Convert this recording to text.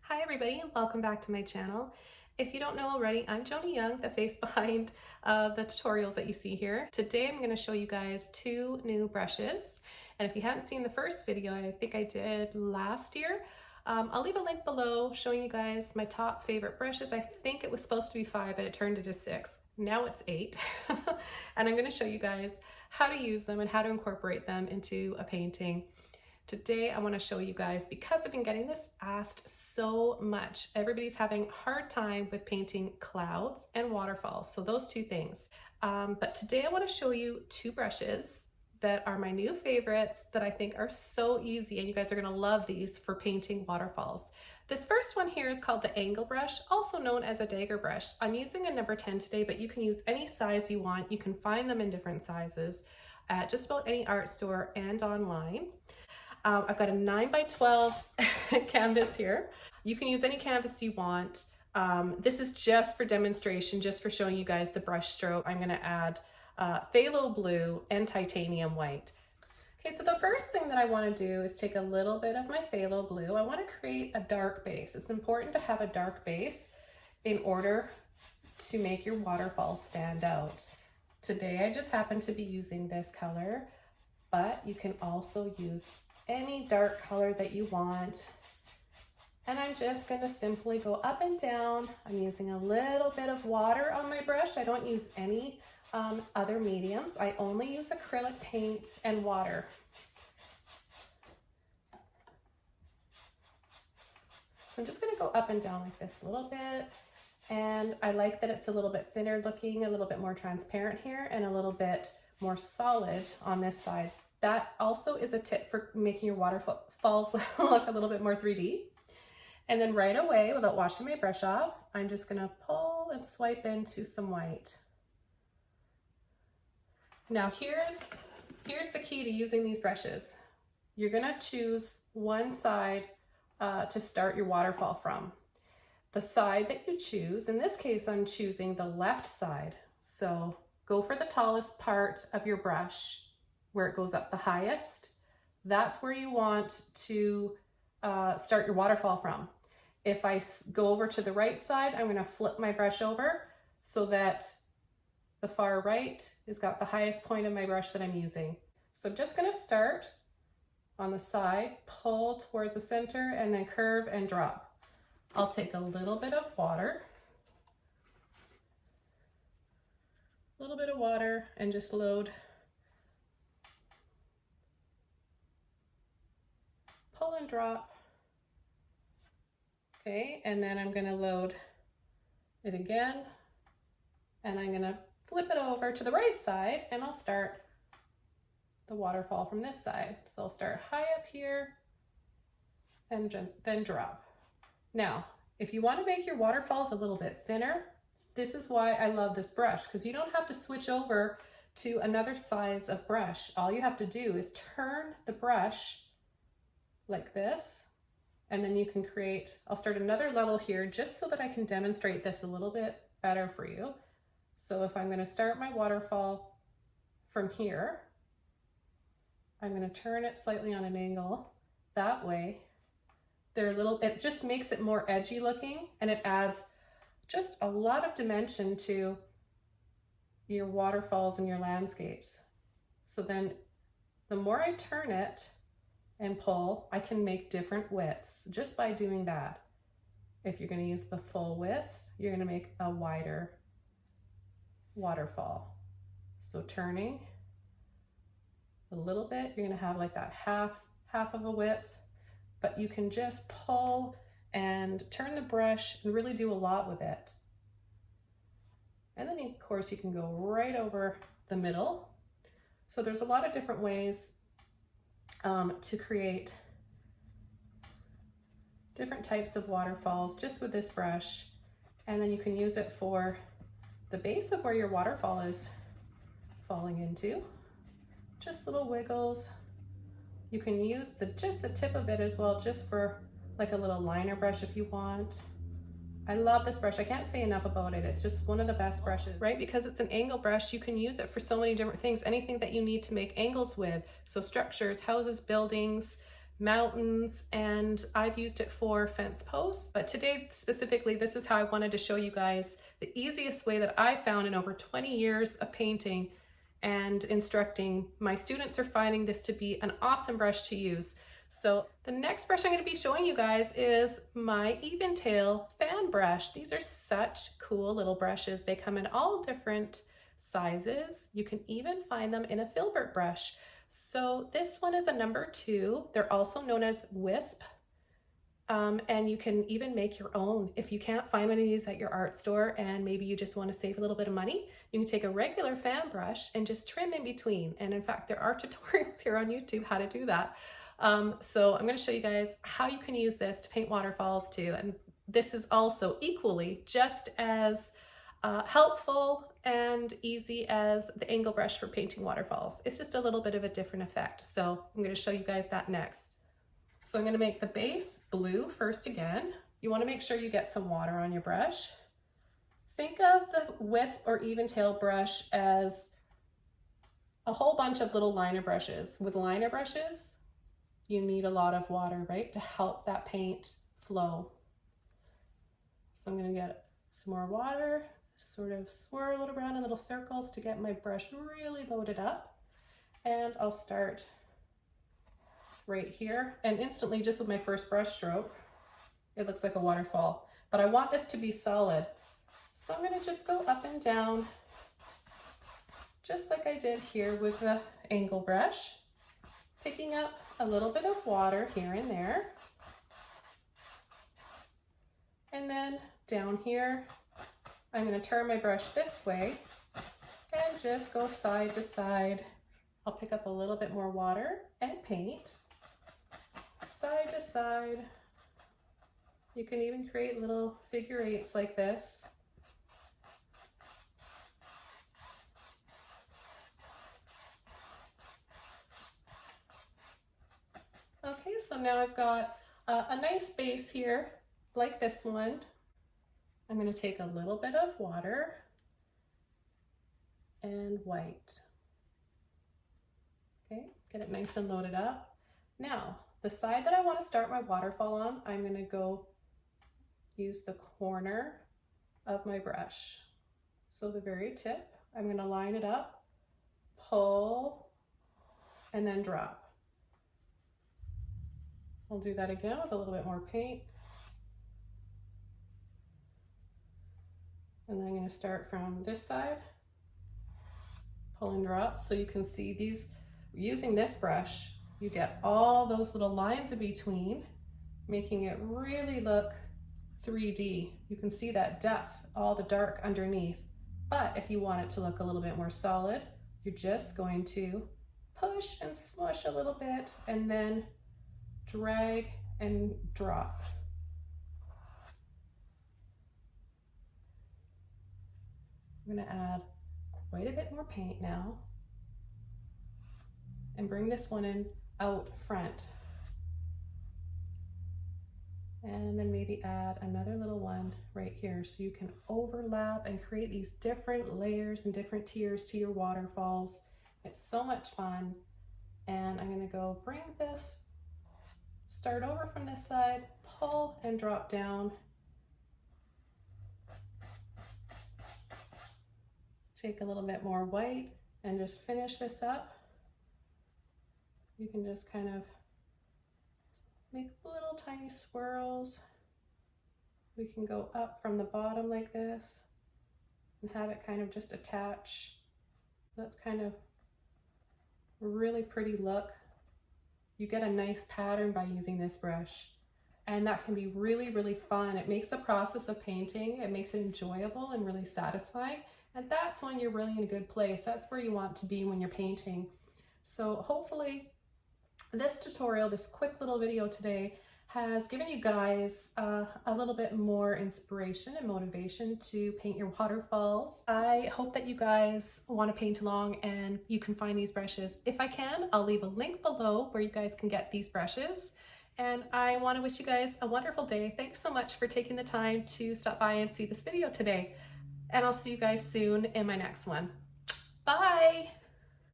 Hi everybody and welcome back to my channel. If you don't know already, I'm Joni Young, the face behind the tutorials that you see here. Today I'm going to show you guys two new brushes, and if you haven't seen the first video, I think I did last year, I'll leave a link below showing you guys my top favorite brushes. I think it was supposed to be 5 but it turned into 6. Now it's 8 and I'm going to show you guys how to use them and how to incorporate them into a painting. Today I want to show you guys, because I've been getting this asked so much. Everybody's having a hard time with painting clouds and waterfalls, so those two things. But today I want to show you two brushes that are my new favorites that I think are so easy, and you guys are going to love these for painting waterfalls. This first one here is called the angle brush, also known as a dagger brush. I'm using a number 10 today, but you can use any size you want. You can find them in different sizes at just about any art store and online. I've got a 9x12 canvas here. You can use any canvas you want. This is just for demonstration, just for showing you guys the brush stroke. I'm gonna add phthalo blue and titanium white. Okay, so the first thing that I wanna do is take a little bit of my phthalo blue. I wanna create a dark base. It's important to have a dark base in order to make your waterfall stand out. Today I just happen to be using this color, but you can also use any dark color that you want. And I'm just going to simply go up and down. I'm using a little bit of water on my brush. I don't use any other mediums. I only use acrylic paint and water. So I'm just going to go up and down like this a little bit. And I like that it's a little bit thinner looking, a little bit more transparent here, and a little bit more solid on this side. That also is a tip for making your waterfalls look a little bit more 3D. And then right away, without washing my brush off, I'm just gonna pull and swipe into some white. Now here's the key to using these brushes. You're gonna choose one side to start your waterfall from. The side that you choose, in this case, I'm choosing the left side. So go for the tallest part of your brush, where it goes up the highest. That's where you want to start your waterfall from. If I go over to the right side, I'm gonna flip my brush over so that the far right has got the highest point of my brush that I'm using. So I'm just gonna start on the side, pull towards the center, and then curve and drop. I'll take a little bit of water, and just load. Pull and drop. Okay, and then I'm gonna load it again, and I'm gonna flip it over to the right side, and I'll start the waterfall from this side. So I'll start high up here and then drop. Now, if you want to make your waterfalls a little bit thinner, this is why I love this brush, because you don't have to switch over to another size of brush. All you have to do is turn the brush like this, and then you can create, I'll start another level here just so that I can demonstrate this a little bit better for you. So if I'm going to start my waterfall from here, I'm going to turn it slightly on an angle. That way it just makes it more edgy looking, and it adds just a lot of dimension to your waterfalls and your landscapes. So then the more I turn it and pull, I can make different widths just by doing that. If you're going to use the full width, you're going to make a wider waterfall. So turning a little bit, you're going to have like that half of a width, but you can just pull and turn the brush and really do a lot with it. And then of course you can go right over the middle. So there's a lot of different ways to create different types of waterfalls just with this brush. And then you can use it for the base of where your waterfall is falling into. Just little wiggles. You can use just the tip of it as well, just for like a little liner brush if you want. I love this brush. I can't say enough about it. It's just one of the best brushes, right? Because it's an angle brush, you can use it for so many different things, anything that you need to make angles with. So structures, houses, buildings, mountains, and I've used it for fence posts. But today specifically, this is how I wanted to show you guys the easiest way that I found in over 20 years of painting and instructing. My students are finding this to be an awesome brush to use. So the next brush I'm going to be showing you guys is my even tail fan brush. These are such cool little brushes. They come in all different sizes. You can even find them in a filbert brush. So this one is a number 2. They're also known as Wisp. And you can even make your own. If you can't find one of these at your art store and maybe you just want to save a little bit of money, you can take a regular fan brush and just trim in between. And in fact, there are tutorials here on YouTube how to do that. So I'm going to show you guys how you can use this to paint waterfalls too. And this is also equally just as helpful and easy as the angle brush for painting waterfalls. It's just a little bit of a different effect. So I'm going to show you guys that next. So I'm going to make the base blue first again. You want to make sure you get some water on your brush. Think of the Wisp or even tail brush as a whole bunch of little liner brushes. With liner brushes, you need a lot of water, right, to help that paint flow. So I'm going to get some more water, sort of swirl it around in little circles to get my brush really loaded up. And I'll start right here, and instantly, just with my first brush stroke, it looks like a waterfall. But I want this to be solid. So I'm going to just go up and down, just like I did here with the angle brush, picking up a little bit of water here and there. And then down here, I'm going to turn my brush this way and just go side to side. I'll pick up a little bit more water and paint. Side to side. You can even create little figure eights like this. Okay, so now I've got a nice base here, like this one. I'm going to take a little bit of water and white. Okay, get it nice and loaded up. Now, the side that I want to start my waterfall on, I'm going to go use the corner of my brush. So the very tip, I'm going to line it up, pull, and then drop. I'll do that again with a little bit more paint. And then I'm going to start from this side, pull and drop. So you can see these, using this brush, you get all those little lines in between, making it really look 3D. You can see that depth, all the dark underneath. But if you want it to look a little bit more solid, you're just going to push and smush a little bit and then drag and drop. I'm going to add quite a bit more paint now and bring this one in out front. And then maybe add another little one right here so you can overlap and create these different layers and different tiers to your waterfalls. It's so much fun. And I'm going to go bring this, start over from this side, pull and drop down. Take a little bit more white and just finish this up. You can just kind of make little tiny swirls. We can go up from the bottom like this and have it kind of just attach. That's kind of a really pretty look. You get a nice pattern by using this brush, and that can be really, really fun. It makes the process of painting, it makes it enjoyable and really satisfying. And that's when you're really in a good place. That's where you want to be when you're painting. So hopefully this tutorial, this quick little video today, has given you guys a little bit more inspiration and motivation to paint your waterfalls. I hope that you guys want to paint along and you can find these brushes. If I can, I'll leave a link below where you guys can get these brushes. And I want to wish you guys a wonderful day. Thanks so much for taking the time to stop by and see this video today. And I'll see you guys soon in my next one. Bye!